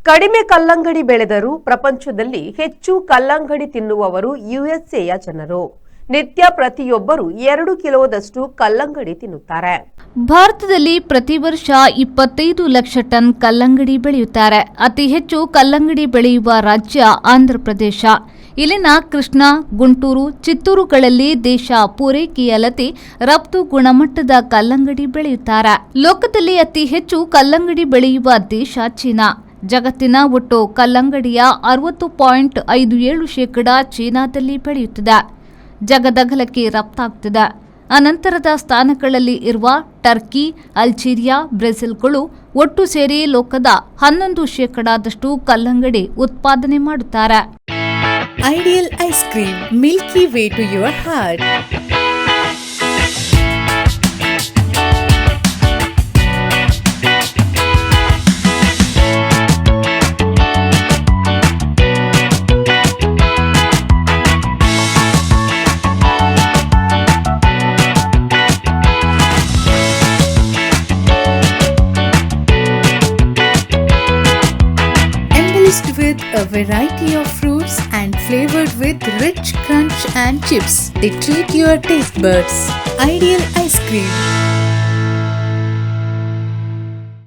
ಕಡಿಮೆ ಕಲ್ಲಂಗಡಿ ಬೆಳೆದರೂ ಪ್ರಪಂಚದಲ್ಲಿ ಹೆಚ್ಚು ಕಲ್ಲಂಗಡಿ ತಿನ್ನುವವರು ಯುಎಸ್ಎಯ ಜನರು. ನಿತ್ಯ ಪ್ರತಿಯೊಬ್ಬರು 2 ಕಿಲೋದಷ್ಟು ಕಲ್ಲಂಗಡಿ ತಿನ್ನುತ್ತಾರೆ. ಭಾರತದಲ್ಲಿ ಪ್ರತಿ ವರ್ಷ 25 ಲಕ್ಷ ಟನ್ ಕಲ್ಲಂಗಡಿ ಬೆಳೆಯುತ್ತಾರೆ. ಅತಿ ಹೆಚ್ಚು ಕಲ್ಲಂಗಡಿ ಬೆಳೆಯುವ ರಾಜ್ಯ ಆಂಧ್ರಪ್ರದೇಶ. ಇಲ್ಲಿನ ಕೃಷ್ಣ, ಗುಂಟೂರು, ಚಿತ್ತೂರುಗಳಲ್ಲಿ ದೇಶ ಪೂರೈಕೆಯಲ್ಲದೆ ರಫ್ತು ಗುಣಮಟ್ಟದ ಕಲ್ಲಂಗಡಿ ಬೆಳೆಯುತ್ತಾರೆ. ಲೋಕದಲ್ಲಿ ಅತಿ ಹೆಚ್ಚು ಕಲ್ಲಂಗಡಿ ಬೆಳೆಯುವ ದೇಶ ಚೀನಾ. ಜಗತ್ತಿನ ಒಟ್ಟು ಕಲ್ಲಂಗಡಿಯ 60.57% ಚೀನಾದಲ್ಲಿ ಬೆಳೆಯುತ್ತಿದೆ. ಜಗದಗಲಕ್ಕೆ ರಫ್ತಾಗುತ್ತಿದೆ. ಅನಂತರದ ಸ್ಥಾನಗಳಲ್ಲಿ ಇರುವ ಟರ್ಕಿ, ಅಲ್ಜೀರಿಯಾ, ಬ್ರೆಜಿಲ್ಗಳು ಒಟ್ಟು ಸೇರಿ ಲೋಕದ 11% ಕಲ್ಲಂಗಡಿ ಉತ್ಪಾದನೆ ಮಾಡುತ್ತಾರೆ. Ideal ice cream, milky way to your heart. With a variety of fruits and flavored with rich crunch and chips, they treat your taste buds. Ideal ice cream.